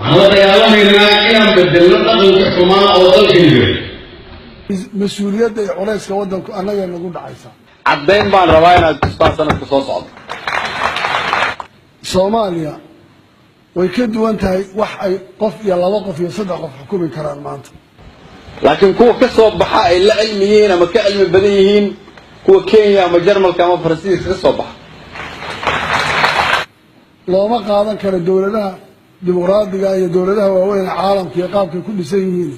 هذا يعلمنا إن بدلنا قبل الحكومة أو تلقيه مسؤوليات عريس كودن أنا نقول عيسى عدين بان رواينا تستأصلنا كصوص عض سوماليا ويكد وانتهي وحي قف يلا وقف يصدق قف حكومي كران مانت لكن كو كسب بحاء إلا علميين أما كعلم بديهين كو كينيا أما جرمال كما فرنسيس كسب بحاء لو ما قادن كان الدولة لها ديمقراطية هي دولة لها وين عالم كي قابك كل سيئين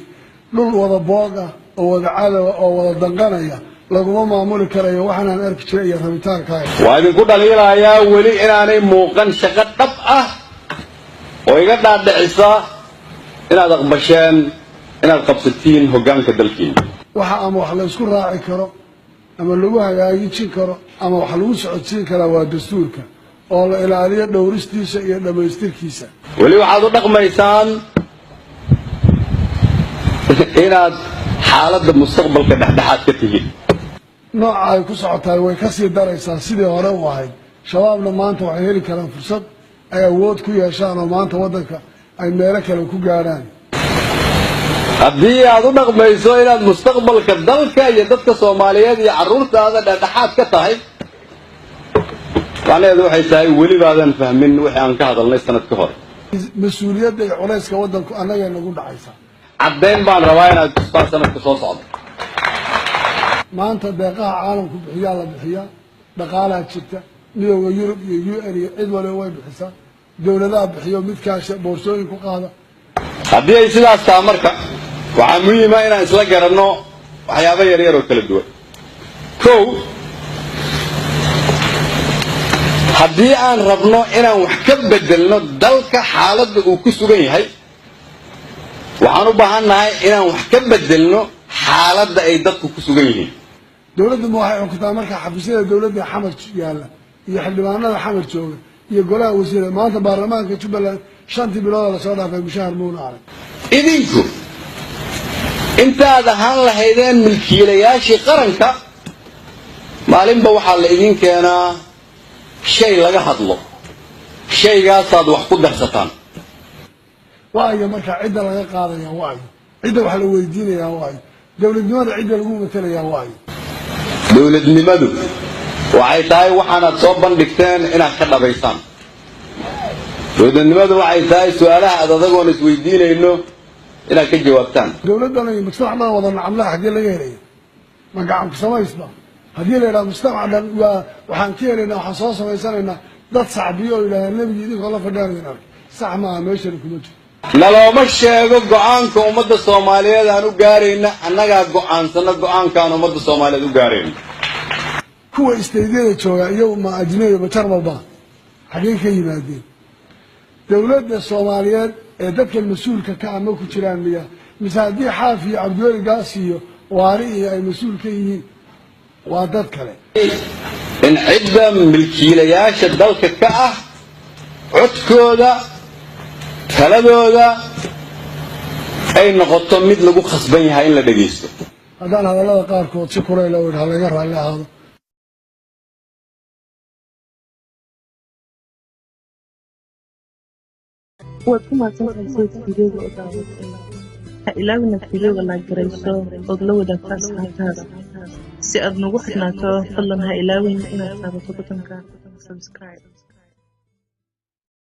لول وضا بوغا أو وضا عالم أو وضا دنقانيا لقوا ما معمول كرايا وحنا نعرف شيء ثمتان كاي وهذه كلها ليلة يا ولي إن أنا موقن شقة طبقة ويقدر عند عيسى إن هذا قبشان إن هذا قبستين هجان كدلكين waxa ama wax la isku raaci karo ama lagu hagaajin karo ama wax lagu socodsiin karo waa dastuurka oo la ilaaliyo dhowristiisa iyo dhameystirkiisa wali waxaad u dhaqmaysaan inaad xaaladda mustaqbalka dhexdhexaad ka tihiin nooca ay ku socotaa way ka sii daraysaa sidii hore u ahayd shabaabna maanta waxay heli karaan fursad ay awood ku yeeshaan oo maanta waddanka ay meelo kale ku gaaraan haddii aad u dhaqmayso inaad mustaqbalka dalka iyo dadka Soomaaliyeed iyo carruurtaada dhexdhexaad ka tahay macnaheedu waxay tahay weli baadan fahmin wixii aan ka hadalnay sanad ka hor mas'uuliyadda culayska waddanku anaga nagu dhacaysa cadeen baan rabaa inaad tustaan sanadka soo socda maanta deeqaha caalamku bixiyaa la bixiyaa dhaqaalaha jirta midowga Yurub iyo UN iyo cid waliba way bixisaa dawladaha bixiyo mid kaasha boorsooyin ku qaada haddii ay sidaas tahay marka waxaa muhiim ah inaan isla garanno waxyaabo yaryar oo kala duwan kow haddii aan rabno inaan wax ka bedelno dalka xaaladda uu ku sugan yahay waxaan u baahannahay inaan wax ka bedelno xaaladda ay dadku ku sugan yihiin dawladdu ma waxay xukuntaa marka xafiisyada dawladda xamar yaalla iyo xildhibaanada xamar jooga iyo golaha wasiirada maanta baarlamaanka Jubbaland 5 bilood la soo dhaafay mushahar muuna arag idinku intaad ahaan lahaydeen milkiilayaashii qaranka maalinba waxaa la idin keenaa shay laga hadlo shaygaasaad wax ku darsataan waayo marka cidda laga qaadaya waayo cidda wax la weydiinaya waayo dawladnimada cidda lagu matalaya waayo dawladnimadu waxay tahay waxaanaad soo bandhigteen inaad ka dhabaysaan dawladnimadu waxay tahay su'aalaha aad adagoon isweydiinayno inaad ka jawaabtaan dawladdan iyo mujtamaca wada nacamlaha xagee laga helaya ma gacan ku samaysba haddii la yidhaahdo mujtamaca waxaan ka helaynaa waxaan soo samaysanaynaa dad sacbiyo oo yidhahdaa nebigi idinkoo la fadhiyaanayn ark sax maaha meeshani kuma jiro nalooma sheego go-aanka ummadda Soomaaliyeed aan u gaarayna annagaa go-aansana go-aankaan ummadda Soomaaliyeed u gaarayna kuwa isteediyada jooga iyagu ma ajnabi ma jarmalba xagee ka yimaadeen dawladda Soomaaliyeed ee dadka mas'uulka ka ama ku jiraan miya mise haddii xaafi iyo cabdiweli gaas iyo waari iyo ay mas'uul ka yihiin waa dad kale in cidda milkiilayaasha dalka ka ah codkooda taladooda ay noqoto mid lagu khasban yahay in la dhageysto haddaan hadallada qaarkood si kurayla oo idhaa laga raalli ahaado waad ku mahadsantahay sida fiidiyowga u daawatay ha ilaawina fiidiyowga la garayso ood la wadaagto asxaabtaada si aad nagu xidhnaato fadlan ha ilaawin inaad taabato butonka subscribe